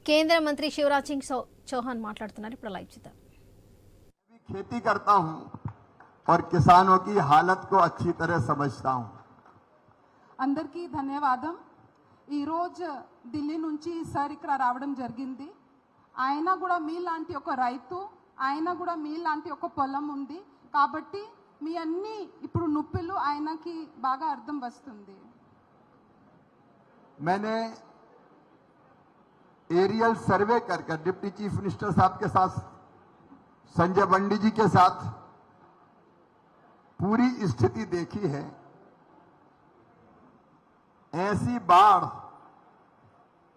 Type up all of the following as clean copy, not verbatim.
కేంద్ర మంత్రి శివరాజ్ సింగ్ చౌహాన్ మాట్లాడుతున్నారు. ఇప్పుడు లైవ్ చూద్దాం. खेती करता हूं और किसानों की हालत को अच्छी तरह समझता हूं. అందరికీ ధన్యవాదం. ఈ రోజు ఢిల్లీ నుంచి సార్ ఇక్కడ రావడం జరిగింది. ఆయన కూడా మీలాంటి ఒక రైతు, ఆయన కూడా మీలాంటి ఒక పొలం ఉంది కాబట్టి మీ అన్ని ఇప్పుడు నొప్పులు ఆయనకి బాగా అర్థం వస్తుంది. मैंने एरियल सर्वे करके डिप्टी चीफ मिनिस्टर साहब के साथ, संजय बंडी जी के साथ पूरी स्थिति देखी है. ऐसी बाढ़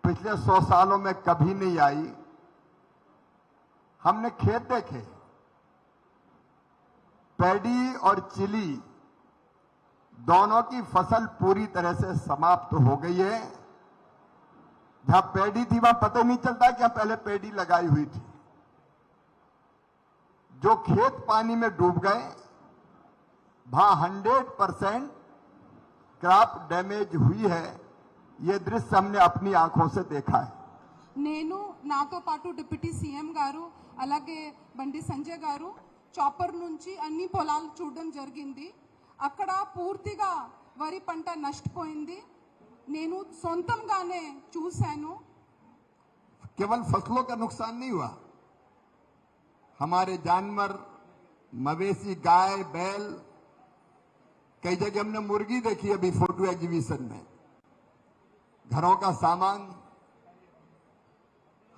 पिछले 100 सालों में कभी नहीं आई. हमने खेत देखे, पैडी और चिली दोनों की फसल पूरी तरह से समाप्त हो गई है. जहां पैडी थी वहां पता नहीं चलता कि पहले पैडी लगाई हुई थी. जो खेत पानी में डूब गए वहां 100% क्रॉप डैमेज हुई है. ये दृश्य हमने अपनी आंखों से देखा है. నేను నాతో పాటు డిప్యూటీ సీఎం గారు అలాగే బండి సంజయ్ గారు చాపర్ నుంచి అన్ని పొలాలు చూడడం జరిగింది. అక్కడ పూర్తిగా వరి పంట నష్టపోయింది. నేను సొంతంగానే చూశాను. केवल फसलों का नुकसान नहीं हुआ, हमारे जानवर, मवेशी, गाय, बैल, कई जगह हमने मुर्गी देखी अभी फोटो एग्जीबिशन में. घरों का सामान,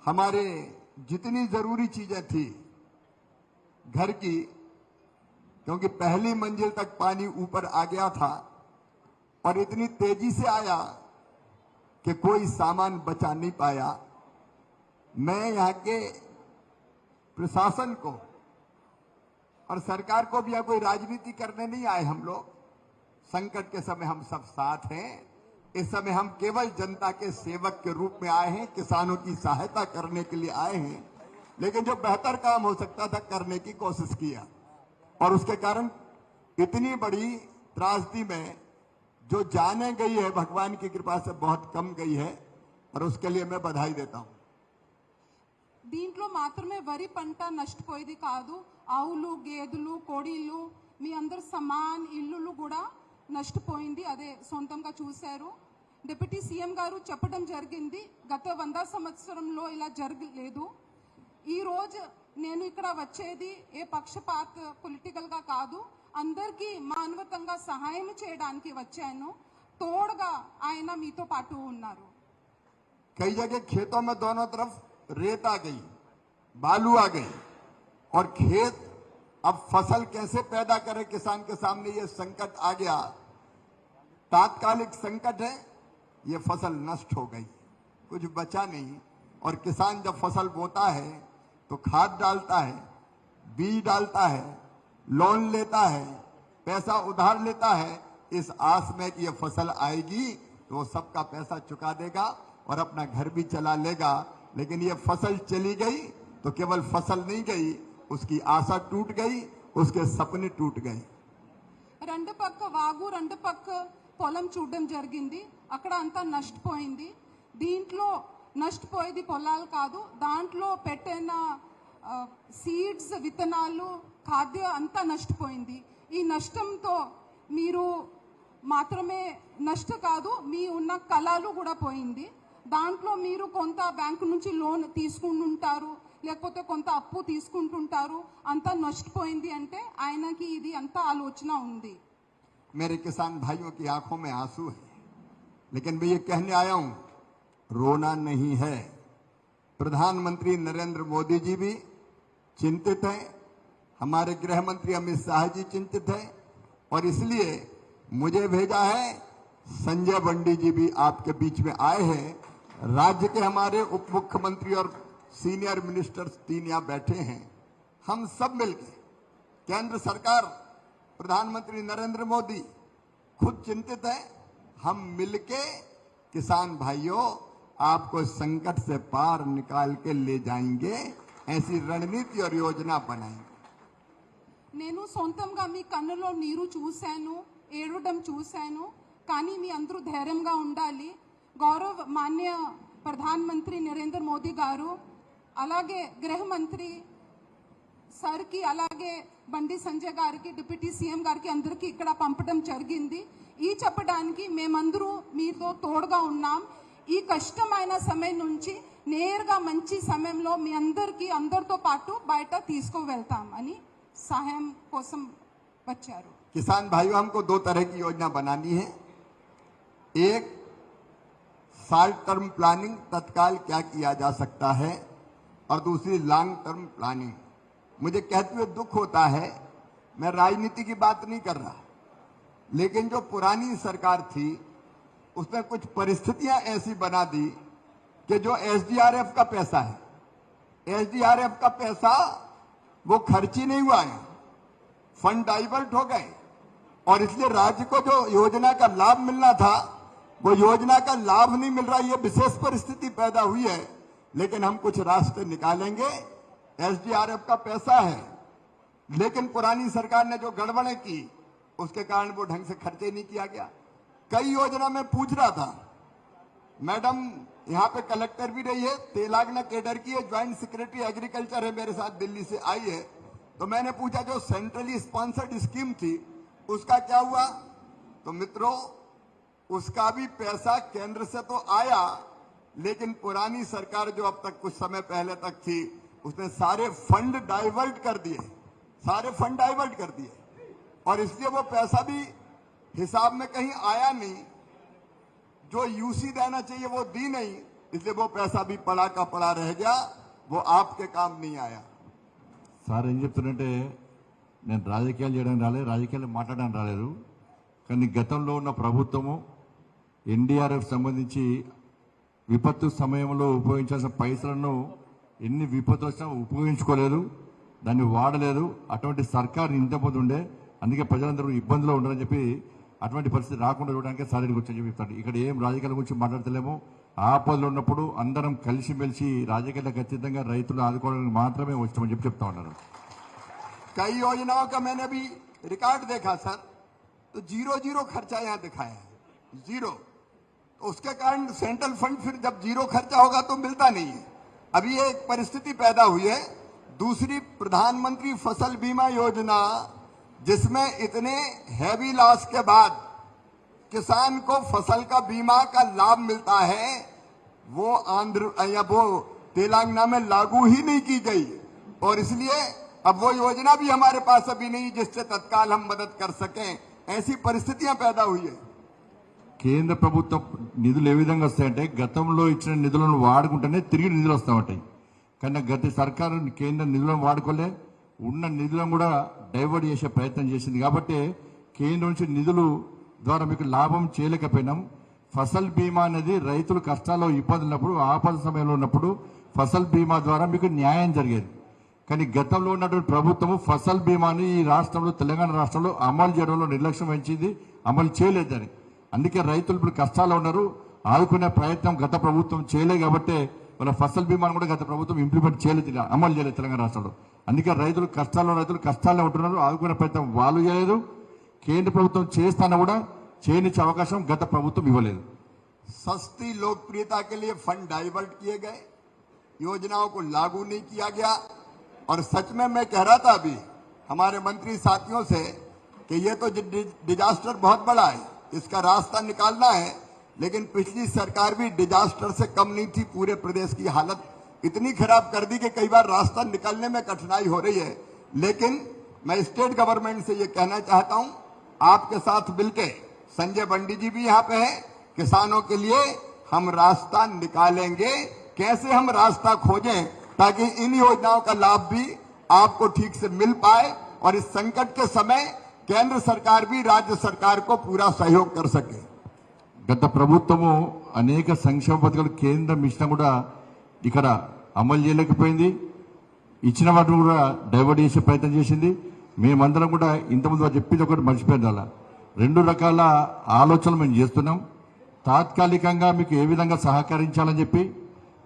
हमारे जितनी जरूरी चीजें थी घर की, क्योंकि पहली मंजिल तक पानी ऊपर आ गया था और इतनी तेजी से आया कि कोई सामान बचा नहीं पाया. मैं यहां के प्रशासन को और सरकार को भी, यहां कोई राजनीति करने नहीं आए हम लोग. संकट के समय हम सब साथ हैं. इस समय हम केवल जनता के सेवक के रूप में आए हैं, किसानों की सहायता करने के लिए आए हैं. लेकिन जो बेहतर काम हो सकता था करने की कोशिश किया और उसके कारण इतनी बड़ी त्रासदी में जो जाने गई है भगवान की कृपा से बहुत कम गई है और उसके लिए मैं बधाई देता हूं. దీంట్లో మాత్రమే వరి పంట నష్టపోయేది కాదు, ఆవులు, గేదెలు, కోడిళ్ళు, మీ అందరు సమాన్ ఇల్లులు కూడా నష్టపోయింది. అదే సొంతంగా చూశారు. డిప్యూటీ సీఎం గారు చెప్పడం జరిగింది గత 100 సంవత్సరంలో ఇలా జరగలేదు. ఈ రోజు నేను ఇక్కడ వచ్చేది ఏ పక్షపాత పొలిటికల్గా కాదు, అందరికీ మానవతంగా సహాయం చేయడానికి వచ్చాను. తోడుగా ఆయన మీతో పాటు ఉన్నారు. कई जगह खेतों में दोनों तरफ रेत आ गई, बालू आ गई और खेत अब फसल कैसे पैदा करे, किसान के सामने ये संकट आ गया. तात्कालिक संकट है, ये फसल नष्ट हो गई, कुछ बचा नहीं. और किसान जब फसल बोता है तो खाद डालता है, बीज डालता है, लोन लेता है, पैसा उधार लेता है, इस आस में कि ये फसल आएगी तो वो सबका पैसा चुका देगा और अपना घर भी चला लेगा. लेकिन ये फसल चली गई तो केवल फसल नहीं गई, उसकी आशा टूट गई, उसके सपने टूट गए. రెండు పక్క వాగు, రెండు పక్క పొలం చూడడం జరిగింది. అక్కడ అంతా నష్టపోయింది. దీంట్లో నష్టపోయేది పొలాలు కాదు, దాంట్లో పెట్టిన సీడ్స్, విత్తనాలు, ఖాద్య అంతా నష్టపోయింది. ఈ నష్టంతో మీరు మాత్రమే నష్ట కాదు, మీ ఉన్న కళలు కూడా పోయింది. దాంట్లో మీరు కొంత బ్యాంకు నుంచి లోన్ తీసుకుంటుంటారు, లేకపోతే కొంత అప్పు తీసుకుంటుంటారు. అంతా నష్టపోయింది అంటే ఆయనకి ఇది అంతా ఆలోచన ఉంది. मेरे किसान भाइयों की आंखों में आंसू है, लेकिन मैं ये कहने आया हूं, रोना नहीं है. प्रधानमंत्री नरेंद्र मोदी जी भी चिंतित हैं, हमारे गृह मंत्री अमित शाह जी चिंतित हैं और इसलिए मुझे भेजा है. संजय बंडी जी भी आपके बीच में आए हैं. राज्य के हमारे उप मुख्यमंत्री और सीनियर मिनिस्टर्स 3 यहां बैठे हैं. हम सब मिलकर, केंद्र सरकार, प्रधानमंत्री नरेंद्र मोदी खुद चिंतित है, हम मिलके किसान भाइयों आपको संकट से पार निकाल के ले जाएंगे. ऐसी रणनीति और योजना बनाएंगे. నేను సొంతంగా మీ కన్నులో నీరు చూశాను, ఏడవడం చూశాను. కానీ మీ అందరూ ధైర్యంగా ఉండాలి. గౌరవ మాన్య ప్రధానమంత్రి నరేంద్ర మోదీ గారు అలాగే గృహ మంత్రి సార్కి అలాగే బండి సంజయ్ గారికి డిప్యూటీ సీఎం గారికి అందరికీ ఇక్కడ పంపడం జరిగింది. ఈ చెప్పడానికి మేమందరూ మీతో తోడుగా ఉన్నాం. ఈ కష్టమైన సమయం నుంచి నేరుగా మంచి సమయంలో మీ అందరితో పాటు బయట తీసుకువెళ్తాం అని సహాయం కోసం వచ్చారు. किसान भाइयों, हमको दो तरह की योजना बनानी है. एक शॉर्ट टर्म प्लानिंग, तत्काल क्या किया जा सकता है, और दूसरी लॉन्ग टर्म प्लानिंग. मुझे कहते हुए दुख होता है, मैं राजनीति की बात नहीं कर रहा, लेकिन जो पुरानी सरकार थी उसने कुछ परिस्थितियां ऐसी बना दी कि जो एसडीआरएफ का पैसा है, एसडीआरएफ का पैसा वो खर्च ही नहीं हुआ है, फंड डाइवर्ट हो गए, और इसलिए राज्य को जो योजना का लाभ मिलना था वो योजना का लाभ नहीं मिल रहा. ये विशेष परिस्थिति पैदा हुई है, लेकिन हम कुछ रास्ते निकालेंगे. एसडीआरएफ का पैसा है, लेकिन पुरानी सरकार ने जो गड़बड़ें की उसके कारण वो ढंग से खर्चे नहीं किया गया. कई योजना में पूछ रहा था, मैडम यहाँ पे कलेक्टर भी रही है, तेलंगाना केडर की है, ज्वाइंट सेक्रेटरी एग्रीकल्चर है, मेरे साथ दिल्ली से आई है. तो मैंने पूछा जो सेंट्रली स्पॉन्सर्ड स्कीम थी उसका क्या हुआ. तो मित्रों, उसका भी पैसा केंद्र से तो आया, लेकिन पुरानी सरकार जो अब तक कुछ समय पहले तक थी उसने सारे फंड डाइवर्ट कर दिए, सारे फंड डाइवर्ट कर दिए, और इसलिए वो पैसा भी हिसाब में कहीं आया नहीं. जो यूसी देना चाहिए वो दी नहीं, इसलिए वो पैसा भी पड़ा का पड़ा रह गया, वो आपके काम नहीं आया. సార్ ఏం చెప్తున్నారంటే, నేను రాజకీయాలు చేయడానికి రాలేదు, రాజకీయాలు మాట్లాడడానికి రాలేదు, కానీ గతంలో ఉన్న ప్రభుత్వము ఎన్డీఆర్ఎఫ్ సంబంధించి విపత్తు సమయంలో ఉపయోగించాల్సిన పైసలను ఎన్ని విపత్తులు వచ్చినా ఉపయోగించుకోలేదు, దాన్ని వాడలేదు. అటువంటి సర్కారు ఇంతకుముందు ఉండే, అందుకే ప్రజలందరూ ఇబ్బందులు ఉండాలని చెప్పి అటువంటి పరిస్థితి రాకుండా చూడడానికి సార్ ఇక్కడికి వచ్చి చెప్తాడు. ఇక్కడ ఏం రాజకీయాల గురించి మాట్లాడతలేము. ఆపదలు ఉన్నప్పుడు అందరం కలిసిమెలిసి రాజకీయాలకు అతీతంగా రైతులు ఆదుకోవడానికి మాత్రమే వచ్చామని చెప్పి చెప్తా ఉన్నారు. कई योजनाओं का मैंने भी रिकॉर्ड देखा सर, तो 0 खर्चा यहाँ दिखाया है, 0. तो उसके कारण सेंट्रल फंड फिर जब 0 खर्चा होगा तो मिलता नहीं है. अभी ये एक परिस्थिति पैदा हुई है. दूसरी, प्रधानमंत्री फसल बीमा योजना, जिसमें इतने हैवी लॉस के बाद किसान को फसल का बीमा का लाभ मिलता है, वो आंध्र या वो तेलंगाना में लागू ही नहीं की गई, और इसलिए अब वो योजना भी हमारे पास अभी नहीं जिससे तत्काल हम मदद कर सकें. ऐसी परिस्थितियां पैदा हुई है. కేంద్ర ప్రభుత్వం నిధులు ఏ విధంగా వస్తాయంటే, గతంలో ఇచ్చిన నిధులను వాడుకుంటేనే తిరిగి నిధులు వస్తూ ఉంటాయి. కానీ గత సర్కారు కేంద్ర నిధులను వాడుకోలే, ఉన్న నిధులను కూడా డైవర్ట్ చేసే ప్రయత్నం చేసింది. కాబట్టి కేంద్రం నుంచి నిధులు ద్వారా మీకు లాభం చేయలేకపోయినాం. ఫసల్ బీమా అనేది రైతులు కష్టాల్లో ఇబ్బందులు ఉన్నప్పుడు, ఆపద సమయంలో ఉన్నప్పుడు ఫసల్ బీమా ద్వారా మీకు న్యాయం జరిగేది. కానీ గతంలో ఉన్నటువంటి ప్రభుత్వము ఫసల్ బీమాని ఈ రాష్ట్రంలో, తెలంగాణ రాష్ట్రంలో అమలు చేయడంలో నిర్లక్ష్యం వహించింది, అమలు చేయలేదని. అందుకే రైతులు ఇప్పుడు కష్టాల్లో ఉన్నారు. ఆదుకునే ప్రయత్నం గత ప్రభుత్వం చేయలేదు కాబట్టి వాళ్ళ ఫసల్ బీమాను కూడా గత ప్రభుత్వం ఇంప్లిమెంట్ చేయలేదు, అమలు చేయలేదు తెలంగాణ రాష్ట్రంలో. అందుకే రైతులు కష్టాల్లో ఉంటున్నారు. ఆదుకునే ప్రయత్నం వాళ్ళు చేయలేదు. కేంద్ర ప్రభుత్వం చేస్తానా కూడా చేయనిచ్చే అవకాశం గత ప్రభుత్వం ఇవ్వలేదు. सस्ती लोकप्रियता के लिए फंड डाइवर्ट किए गए, योजनाओं को लागू नहीं किया गया. और सच में मैं कह रहा था अभी हमारे मंत्री साथियों से कि ये तो डिजास्टर बहुत बड़ा है, इसका रास्ता निकालना है. लेकिन पिछली सरकार भी डिजास्टर से कम नहीं थी. पूरे प्रदेश की हालत इतनी खराब कर दी कि कई बार रास्ता निकालने में कठिनाई हो रही है. लेकिन मैं स्टेट गवर्नमेंट से ये कहना चाहता हूं, आपके साथ मिलकर, संजय बंडी जी भी यहाँ पे है, किसानों के लिए हम रास्ता निकालेंगे. कैसे हम रास्ता खोजें ताकि इन योजनाओं का लाभ भी आपको ठीक से मिल पाए, और इस संकट के समय केंद्र सरकार भी राज्य सरकार को पूरा सहयोग कर सके. గత ప్రభుత్వము అనేక సంక్షేమ పథకాలు కేంద్రం ఇచ్చినా కూడా ఇక్కడ అమలు చేయలేకపోయింది. ఇచ్చిన వాటిని కూడా డైవర్ట్ చేసే ప్రయత్నం చేసింది. మేమందరం కూడా ఇంతకుముందు వారు చెప్పింది ఒకటి మర్చిపోయింది. అలా 2 రకాల ఆలోచనలు మేము చేస్తున్నాం. తాత్కాలికంగా మీకు ఏ విధంగా సహకరించాలని చెప్పి,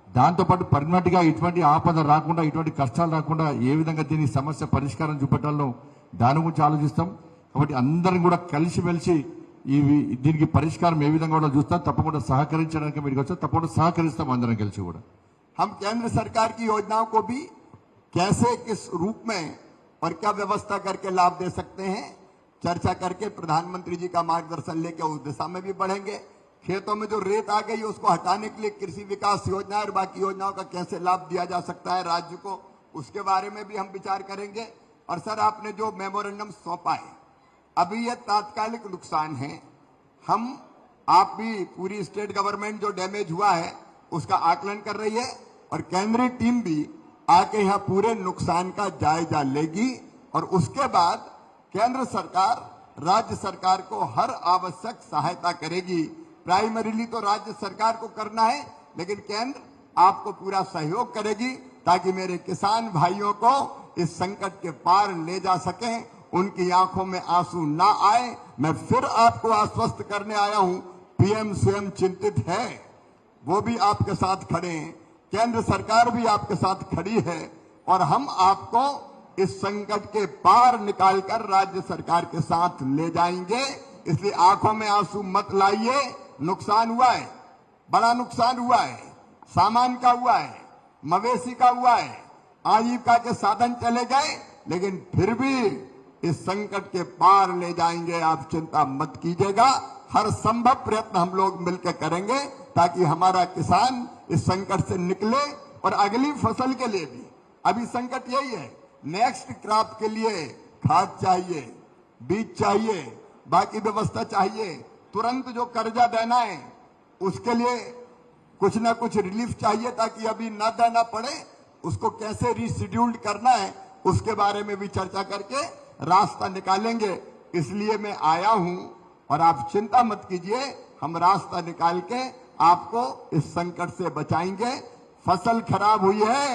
దాంతోపాటు పర్మనెంట్గా ఇటువంటి ఆపద రాకుండా, ఇటువంటి కష్టాలు రాకుండా ఏ విధంగా దీని సమస్య పరిష్కారం చూపెట్టాలో దాని గురించి ఆలోచిస్తాం. కాబట్టి అందరం కూడా కలిసిమెలిసి దీనికి పరిష్కారం ఏ విధంగా కూడా చూస్తాం. తప్పకుండా సహకరించడానికి మీరు వచ్చారు, తప్పకుండా సహకరిస్తాం అందరం కలిసి కూడా. हम केंद्र सरकार की योजनाओं को भी कैसे किस रूप में और क्या व्यवस्था करके लाभ दे सकते हैं चर्चा करके प्रधानमंत्री जी का मार्गदर्शन लेकर उस दिशा में भी बढ़ेंगे. खेतों में जो रेत आ गई उसको हटाने के लिए कृषि विकास योजना और बाकी योजनाओं का कैसे लाभ दिया जा सकता है राज्य को, उसके बारे में भी हम विचार करेंगे. और सर, आपने जो मेमोरेंडम सौंपा है, अभी यह तात्कालिक नुकसान है. आप भी पूरी स्टेट गवर्नमेंट जो डैमेज हुआ है उसका आकलन कर रही है और केंद्रीय टीम भी आके यहाँ पूरे नुकसान का जायजा लेगी और उसके बाद केंद्र सरकार राज्य सरकार को हर आवश्यक सहायता करेगी. प्राइमरीली तो राज्य सरकार को करना है, लेकिन केंद्र आपको पूरा सहयोग करेगी ताकि मेरे किसान भाइयों को इस संकट के पार ले जा सकें, उनकी आंखों में आंसू ना आए. मैं फिर आपको आश्वस्त करने आया हूं, पीएम स्वयं चिंतित है, वो भी आपके साथ खड़े हैं, केंद्र सरकार भी आपके साथ खड़ी है और हम आपको इस संकट के पार निकालकर राज्य सरकार के साथ ले जाएंगे. इसलिए आंखों में आंसू मत लाइए. नुकसान हुआ है, बड़ा नुकसान हुआ है, सामान का हुआ है, मवेशी का हुआ है, आजीविका के साधन चले गए, लेकिन फिर भी इस संकट के पार ले जाएंगे. आप चिंता मत कीजिएगा. हर संभव प्रयत्न हम लोग मिलकर करेंगे ताकि हमारा किसान इस संकट से निकले और अगली फसल के लिए भी. अभी संकट यही है, नेक्स्ट क्रॉप के लिए खाद चाहिए, बीज चाहिए, बाकी व्यवस्था चाहिए. तुरंत जो कर्जा देना है उसके लिए कुछ ना कुछ रिलीफ चाहिए ताकि अभी न देना पड़े. उसको कैसे रीशेड्यूल्ड करना है उसके बारे में भी चर्चा करके रास्ता निकालेंगे. इसलिए मैं आया हूं और आप चिंता मत कीजिए, हम रास्ता निकाल के आपको इस संकट से बचाएंगे. फसल खराब हुई है,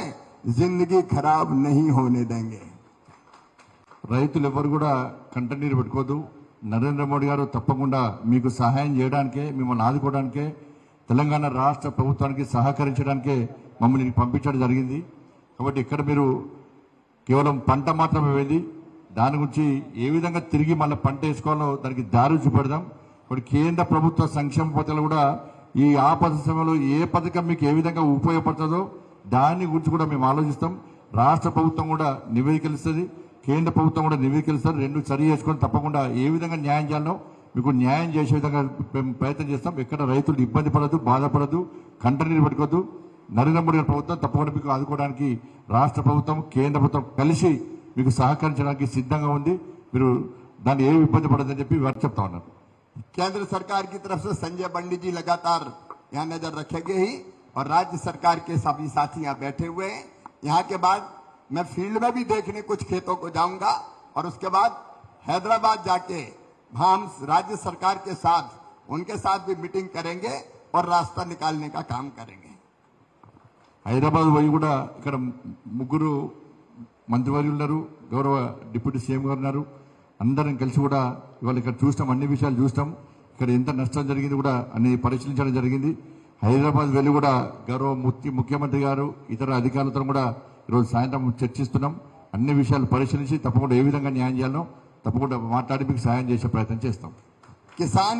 जिंदगी खराब नहीं होने देंगे. రైతులు ఎవరు కూడా కంటనీరు పెట్టుకోదు. నరేంద్ర మోడీ గారు తప్పకుండా మీకు సహాయం చేయడానికే, మిమ్మల్ని ఆదుకోవడానికే, తెలంగాణ రాష్ట్ర ప్రభుత్వానికి సహకరించడానికే మమ్మల్ని పంపించడం జరిగింది. కాబట్టి ఇక్కడ మీరు కేవలం పంట మాత్రమే వేది, దాని గురించి ఏ విధంగా తిరిగి మళ్ళీ పంట వేసుకోవాలో దానికి దారి చూపెడదాం. ఇప్పుడు కేంద్ర ప్రభుత్వ సంక్షేమ పథకాలు కూడా ఈ ఆపద సమయంలో ఏ పథకం మీకు ఏ విధంగా ఉపయోగపడుతుందో దాని గురించి కూడా మేము ఆలోచిస్తాం. రాష్ట్ర ప్రభుత్వం కూడా నివేదికలు ఇస్తుంది, కేంద్ర ప్రభుత్వం కూడా నివేదికలు ఇస్తారు. రెండు సరి చేసుకొని తప్పకుండా ఏ విధంగా న్యాయం చేయాలో మీకు న్యాయం చేసే విధంగా మేము ప్రయత్నం చేస్తాం. ఎక్కడ రైతులు ఇబ్బంది పడదు, బాధపడదు, కంటనీరు పెట్టుకోవద్దు. నరేంద్ర మోడీ గారి ప్రభుత్వం తప్పకుండా మీకు ఆదుకోవడానికి రాష్ట్ర ప్రభుత్వం కేంద్ర ప్రభుత్వం కలిసి మీకు సహకరించడానికి సిద్ధంగా ఉంది. మీరు దాన్ని ఏ ఇబ్బంది పడదని చెప్పి వారు చెప్తా ఉన్నారు. केंद्र सरकार की तरफ से संजय पंडित जी लगातार यहाँ नजर रखेंगे ही और राज्य सरकार के सभी साथी यहाँ बैठे हुए हैं. यहाँ के बाद मैं फील्ड में भी देखने कुछ खेतों को जाऊंगा और उसके बाद हैदराबाद जाके वहां हम राज्य सरकार के साथ उनके साथ भी मीटिंग करेंगे और रास्ता निकालने का काम करेंगे. హైదరాబాద్ పోయి కూడా ఇక్కడ ముగ్గురు మంత్రివర్యులు ఉన్నారు, గౌరవ డిప్యూటీ సీఎం గారు ఉన్నారు. అందరం కలిసి కూడా ఇవాళ ఇక్కడ చూస్తాం, అన్ని విషయాలు చూస్తాం. ఇక్కడ ఎంత నష్టం జరిగింది కూడా అన్ని పరిశీలించడం జరిగింది. హైదరాబాద్ వెళ్ళి కూడా గౌరవ ముఖ్యమంత్రి గారు ఇతర అధికారులతో కూడా ఈరోజు సాయంత్రం చర్చిస్తున్నాం. అన్ని విషయాలు పరిశీలించి తప్పకుండా ఏ విధంగా న్యాయం చేయాలో తప్పకుండా మాట్లాడి మీకు సహాయం చేసే ప్రయత్నం చేస్తాం. किसान